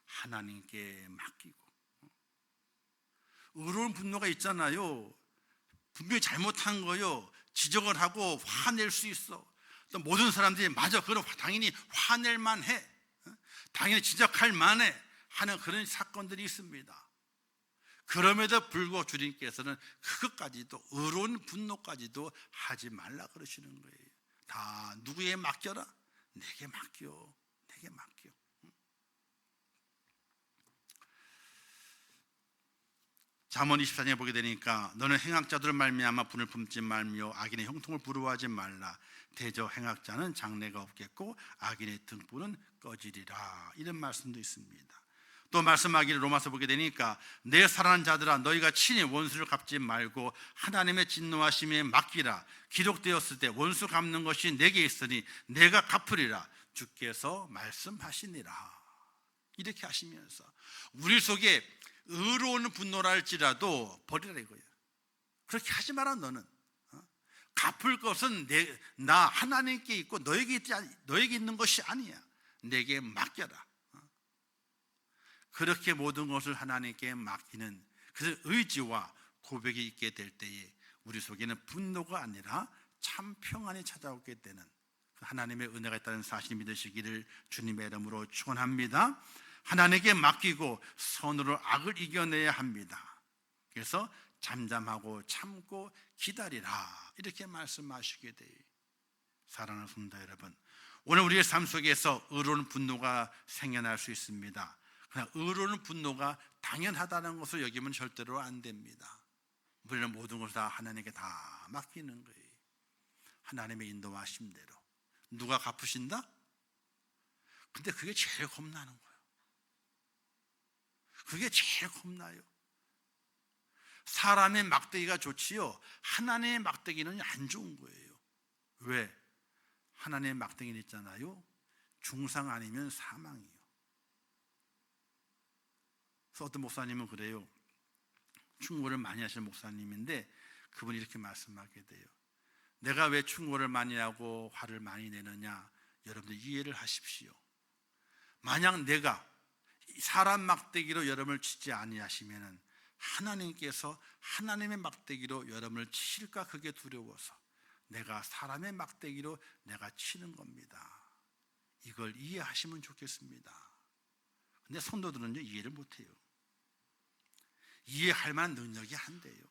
하나님께 맡기고. 의로운 분노가 있잖아요. 분명히 잘못한 거요, 지적을 하고 화낼 수 있어. 또 모든 사람들이 맞아, 그럼 당연히 화낼 만해, 당연히 지적할 만해 하는 그런 사건들이 있습니다. 그럼에도 불구하고 주님께서는 그것까지도, 의로운 분노까지도 하지 말라 그러시는 거예요. 다 누구에 맡겨라? 내게 맡겨. 내게 맡겨. 잠언 24장에 보게 되니까 너는 행악자들을 말미암아 분을 품지 말며 악인의 형통을 부러워하지 말라. 대저 행악자는 장래가 없겠고 악인의 등불은 꺼지리라. 이런 말씀도 있습니다. 또 말씀하기를 로마서 보게 되니까 내 사랑하는 자들아 너희가 친히 원수를 갚지 말고 하나님의 진노하심에 맡기라. 기록되었을 때 원수 갚는 것이 내게 있으니 내가 갚으리라. 주께서 말씀하시니라. 이렇게 하시면서 우리 속에 의로운 분노라 할지라도 버리라 이거예요. 그렇게 하지 마라. 너는 갚을 것은 나 하나님께 있고 너에게 있는 것이 아니야. 내게 맡겨라. 그렇게 모든 것을 하나님께 맡기는 그 의지와 고백이 있게 될 때에 우리 속에는 분노가 아니라 참 평안이 찾아오게 되는 하나님의 은혜가 있다는 사실 믿으시기를 주님의 이름으로 축원합니다. 하나님께 맡기고 선으로 악을 이겨내야 합니다. 그래서 잠잠하고 참고 기다리라 이렇게 말씀하시게 돼요. 사랑하는 성도 여러분, 오늘 우리의 삶 속에서 의로운 분노가 생겨날 수 있습니다. 그러나 의로운 분노가 당연하다는 것을 여기면 절대로 안 됩니다. 우리는 모든 것을 다 하나님께 다 맡기는 거예요. 하나님의 인도하심대로. 누가 갚으신다? 근데 그게 제일 겁나는 거예요. 그게 제일 겁나요. 사람의 막대기가 좋지요, 하나님의 막대기는 안 좋은 거예요. 왜? 하나님의 막대기는 있잖아요, 중상 아니면 사망이에요. 그래서 어떤 목사님은 그래요. 충고를 많이 하시는 목사님인데 그분이 이렇게 말씀하게 돼요. 내가 왜 충고를 많이 하고 화를 많이 내느냐, 여러분들 이해를 하십시오. 만약 내가 사람 막대기로 여러분을 치지 아니하시면은 하나님께서 하나님의 막대기로 여러분을 치실까 그게 두려워서 내가 사람의 막대기로 내가 치는 겁니다. 이걸 이해하시면 좋겠습니다. 근데 성도들은요 이해를 못해요. 이해할 만한 능력이 안 돼요.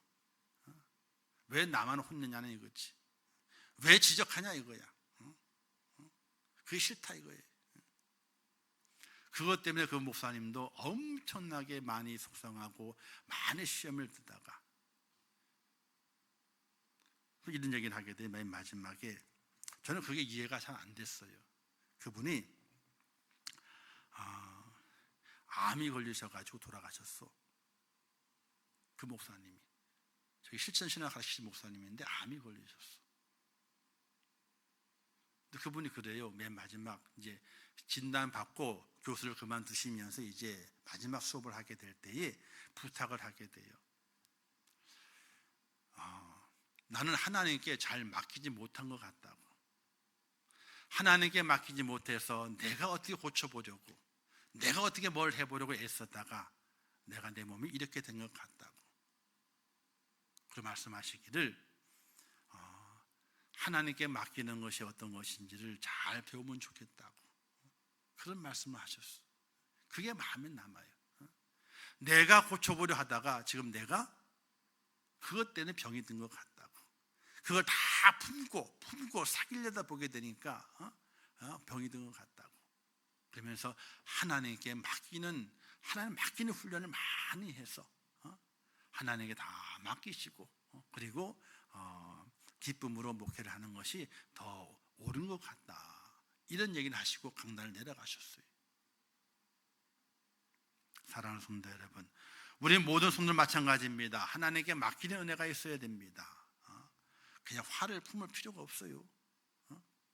왜 나만 혼내냐는 이거지. 왜 지적하냐 이거야. 그게 싫다 이거예요. 그것 때문에 그 목사님도 엄청나게 많이 속상하고 많이 시험을 듣다가 이런 얘기를 하게 돼. 맨 마지막에 저는 그게 이해가 잘 안 됐어요. 그분이 암이 걸리셔가지고 돌아가셨어. 그 목사님이 저기 실천신학 가르치신 목사님인데 암이 걸리셨어. 근데 그분이 그래요. 맨 마지막 이제 진단 받고 교수를 그만두시면서 이제 마지막 수업을 하게 될 때에 부탁을 하게 돼요. 나는 하나님께 잘 맡기지 못한 것 같다고. 하나님께 맡기지 못해서 내가 어떻게 고쳐보려고, 내가 어떻게 뭘 해보려고 애쓰다가 내가 내 몸이 이렇게 된 것 같다고. 그 말씀하시기를 하나님께 맡기는 것이 어떤 것인지를 잘 배우면 좋겠다고 그런 말씀을 하셨어. 그게 마음에 남아요. 내가 고쳐보려 하다가 지금 내가 그것 때문에 병이 든 것 같다고. 그걸 다 품고 사귀려다 보게 되니까 병이 든 것 같다고. 그러면서 하나님 맡기는 훈련을 많이 해서 하나님께 다 맡기시고 그리고 기쁨으로 목회를 하는 것이 더 옳은 것 같다, 이런 얘기를 하시고 강단을 내려가셨어요. 사랑하는 성도 여러분, 우리 모든 성도들 마찬가지입니다. 하나님께 맡기는 은혜가 있어야 됩니다. 그냥 화를 품을 필요가 없어요.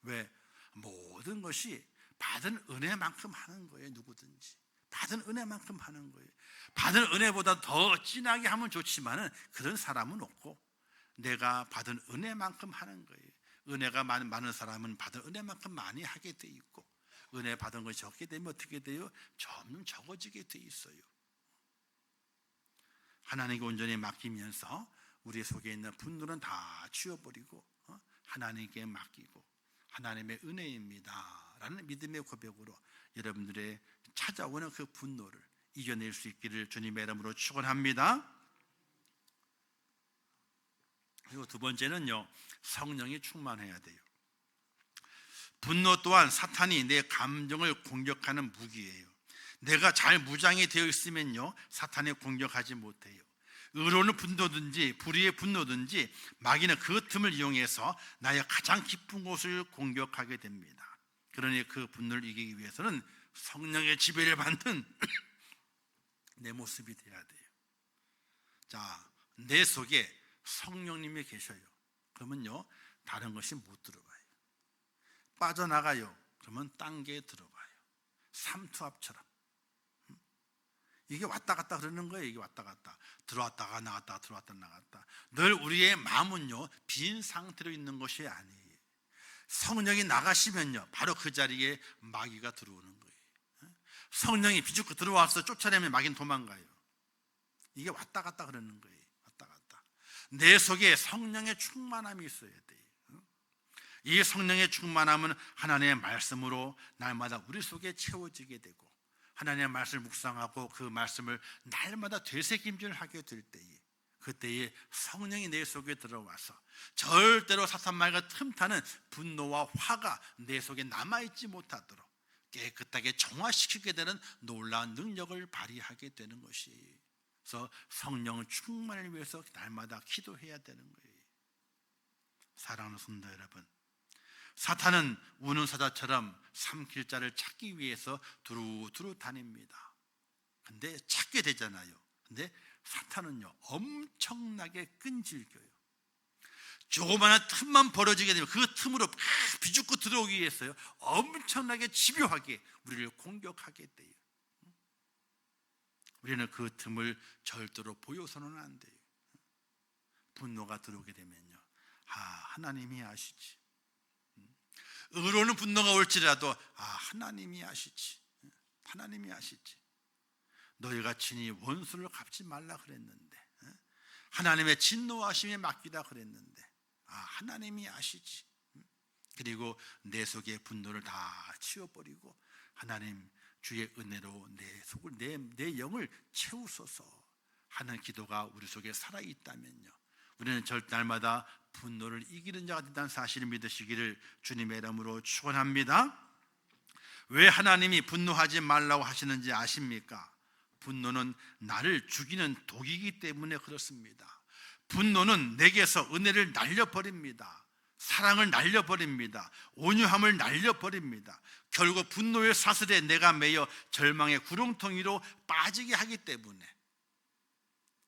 왜? 모든 것이 받은 은혜만큼 하는 거예요. 누구든지 받은 은혜만큼 하는 거예요. 받은 은혜보다 더 진하게 하면 좋지만은 그런 사람은 없고, 내가 받은 은혜만큼 하는 거예요. 은혜가 많은 사람은 받은 은혜만큼 많이 하게 돼 있고, 은혜 받은 것이 적게 되면 어떻게 돼요? 점점 적어지게 돼 있어요. 하나님께 온전히 맡기면서 우리 속에 있는 분노는 다 치워버리고 하나님께 맡기고 하나님의 은혜입니다 라는 믿음의 고백으로 여러분들의 찾아오는 그 분노를 이겨낼 수 있기를 주님의 이름으로 축원합니다. 그리고 두 번째는요, 성령이 충만해야 돼요. 분노 또한 사탄이 내 감정을 공격하는 무기예요. 내가 잘 무장이 되어 있으면요, 사탄이 공격하지 못해요. 의로운 분노든지 불의의 분노든지 마귀는 그 틈을 이용해서 나의 가장 깊은 곳을 공격하게 됩니다. 그러니 그 분노를 이기기 위해서는 성령의 지배를 받는 내 모습이 돼야 돼요. 자, 내 속에 성령님이 계셔요. 그러면요, 다른 것이 못 들어가요. 빠져나가요. 그러면 딴 게 들어가요. 삼투압처럼. 이게 왔다 갔다 그러는 거예요. 이게 왔다 갔다 들어왔다가 나갔다 들어왔다 나갔다. 늘 우리의 마음은요, 빈 상태로 있는 것이 아니에요. 성령이 나가시면요, 바로 그 자리에 마귀가 들어오는 거예요. 성령이 비집고 들어와서 쫓아내면 마귀는 도망가요. 이게 왔다 갔다 그러는 거예요. 왔다 갔다. 내 속에 성령의 충만함이 있어야 돼요. 이 성령의 충만함은 하나님의 말씀으로 날마다 우리 속에 채워지게 되고, 하나님의 말씀을 묵상하고 그 말씀을 날마다 되새김질을 하게 될 때에, 그때에 성령이 내 속에 들어와서 절대로 사탄 마귀가 틈타는 분노와 화가 내 속에 남아있지 못하도록 깨끗하게 정화시키게 되는 놀라운 능력을 발휘하게 되는 것이, 그래서 성령 충만을 위해서 날마다 기도해야 되는 거예요. 사랑하는 성도 여러분, 사탄은 우는 사자처럼 삼킬 자를 찾기 위해서 두루두루 다닙니다. 근데 찾게 되잖아요. 근데 사탄은요, 엄청나게 끈질겨요. 조그마한 틈만 벌어지게 되면 그 틈으로 막 비죽고 들어오기 위해서요, 엄청나게 집요하게 우리를 공격하게 돼요. 우리는 그 틈을 절대로 보여서는 안 돼요. 분노가 들어오게 되면요, 하나님이 아시지. 의로운 분노가 올지라도 하나님이 아시지. 하나님이 아시지. 너희가 친히 원수를 갚지 말라 그랬는데, 하나님의 진노하심에 맡기다 그랬는데, 하나님이 아시지. 그리고 내 속의 분노를 다 치워버리고 하나님 주의 은혜로 내 속을 내 영을 채우소서 하는 기도가 우리 속에 살아있다면요, 우리는 날마다 분노를 이기는 자가 된다는 사실을 믿으시기를 주님의 이름으로 축원합니다. 왜 하나님이 분노하지 말라고 하시는지 아십니까? 분노는 나를 죽이는 독이기 때문에 그렇습니다. 분노는 내게서 은혜를 날려버립니다. 사랑을 날려버립니다. 온유함을 날려버립니다. 결국 분노의 사슬에 내가 매여 절망의 구렁텅이로 빠지게 하기 때문에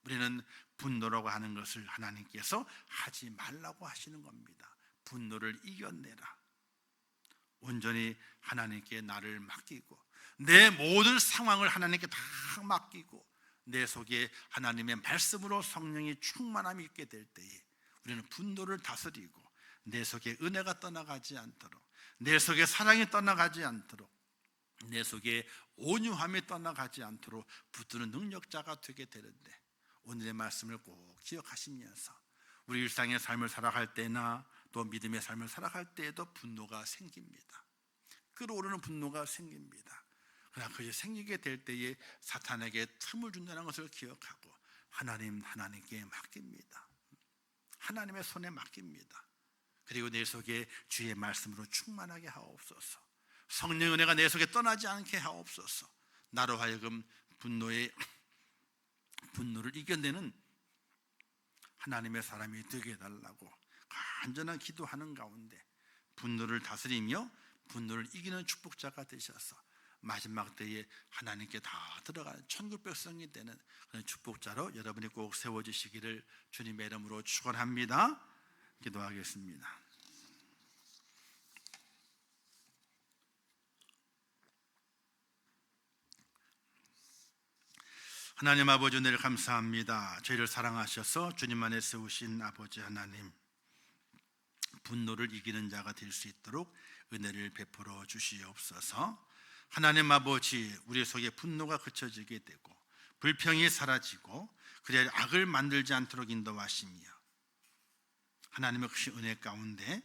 우리는 분노라고 하는 것을 하나님께서 하지 말라고 하시는 겁니다. 분노를 이겨내라. 온전히 하나님께 나를 맡기고 내 모든 상황을 하나님께 다 맡기고 내 속에 하나님의 말씀으로 성령이 충만함이 있게 될 때에 우리는 분노를 다스리고 내 속에 은혜가 떠나가지 않도록, 내 속에 사랑이 떠나가지 않도록 내 속에 온유함이 떠나가지 않도록 붙드는 능력자가 되게 되는데, 오늘의 말씀을 꼭 기억하시면서 우리 일상의 삶을 살아갈 때나 또 믿음의 삶을 살아갈 때에도 분노가 생깁니다. 끓어오르는 분노가 생깁니다. 그러나 그것이 생기게 될 때에 사탄에게 틈을 준다는 것을 기억하고 하나님께 맡깁니다. 하나님의 손에 맡깁니다. 그리고 내 속에 주의 말씀으로 충만하게 하옵소서. 성령의 은혜가 내 속에 떠나지 않게 하옵소서. 나로 하여금 분노를 이겨내는 하나님의 사람이 되게 해달라고 간절한 기도하는 가운데 분노를 다스리며 분노를 이기는 축복자가 되셔서 마지막 때에 하나님께 다 들어가는 천국 백성이 되는 그런 축복자로 여러분이 꼭 세워지시기를 주님의 이름으로 축원합니다. 기도하겠습니다. 하나님 아버지, 은혜를 감사합니다. 저희를 사랑하셔서 주님 안에 세우신 아버지 하나님, 분노를 이기는 자가 될 수 있도록 은혜를 베풀어 주시옵소서. 하나님 아버지, 우리 속에 분노가 그쳐지게 되고 불평이 사라지고 그래야 악을 만들지 않도록 인도하시며 하나님의 크신 은혜 가운데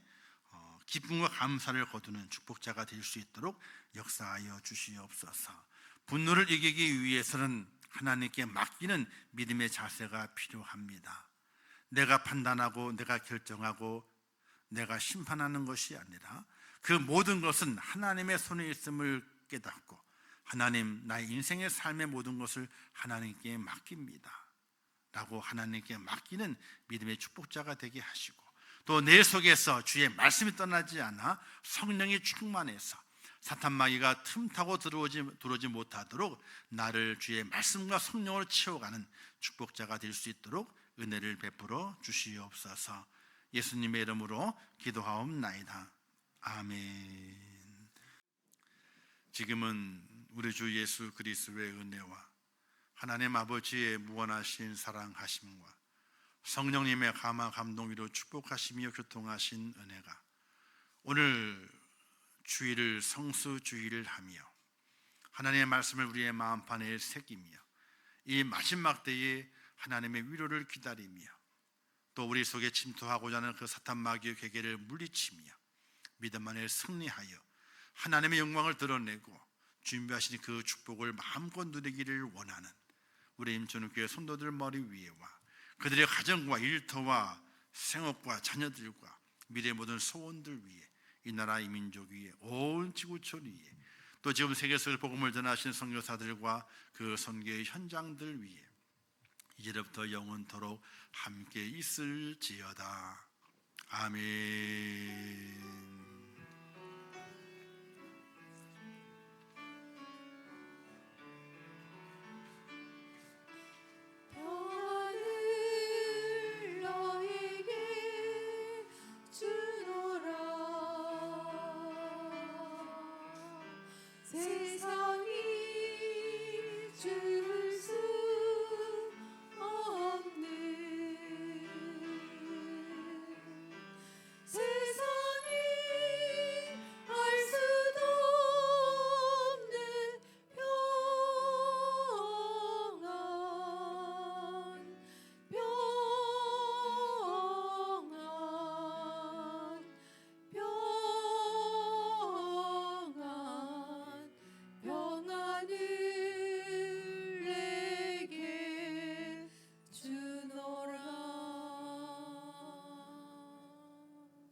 기쁨과 감사를 거두는 축복자가 될 수 있도록 역사하여 주시옵소서. 분노를 이기기 위해서는 하나님께 맡기는 믿음의 자세가 필요합니다. 내가 판단하고 내가 결정하고 내가 심판하는 것이 아니라 그 모든 것은 하나님의 손에 있음을 깨닫고 하나님, 나의 인생의 삶의 모든 것을 하나님께 맡깁니다 라고 하나님께 맡기는 믿음의 축복자가 되게 하시고, 또 내 속에서 주의 말씀이 떠나지 않아 성령이 충만해서 사탄 마귀가 틈타고 들어오지 못하도록 나를 주의 말씀과 성령으로 채워가는 축복자가 될 수 있도록 은혜를 베풀어 주시옵소서. 예수님의 이름으로 기도하옵나이다. 아멘. 지금은 우리 주 예수 그리스도의 은혜와 하나님 아버지의 무한하신 사랑하심과 성령님의 감화 감동으로 축복하시며 교통하신 은혜가 오늘 주일을 성수주일을 하며 하나님의 말씀을 우리의 마음판에 새기며 이 마지막 때에 하나님의 위로를 기다리며 또 우리 속에 침투하고자 하는 그 사탄 마귀의 괴계를 물리치며 믿음 안에 승리하여 하나님의 영광을 드러내고 준비하신 그 축복을 마음껏 누리기를 원하는 우리 임천우교회 성도들 머리 위에와 그들의 가정과 일터와 생업과 자녀들과 미래의 모든 소원들 위에, 이 나라 이 민족 위에, 온 지구촌 위에, 또 지금 세계에서 복음을 전하시는 선교사들과 그 선교의 현장들 위에 이제부터 영원토록 함께 있을지어다. 아멘. 세상이 주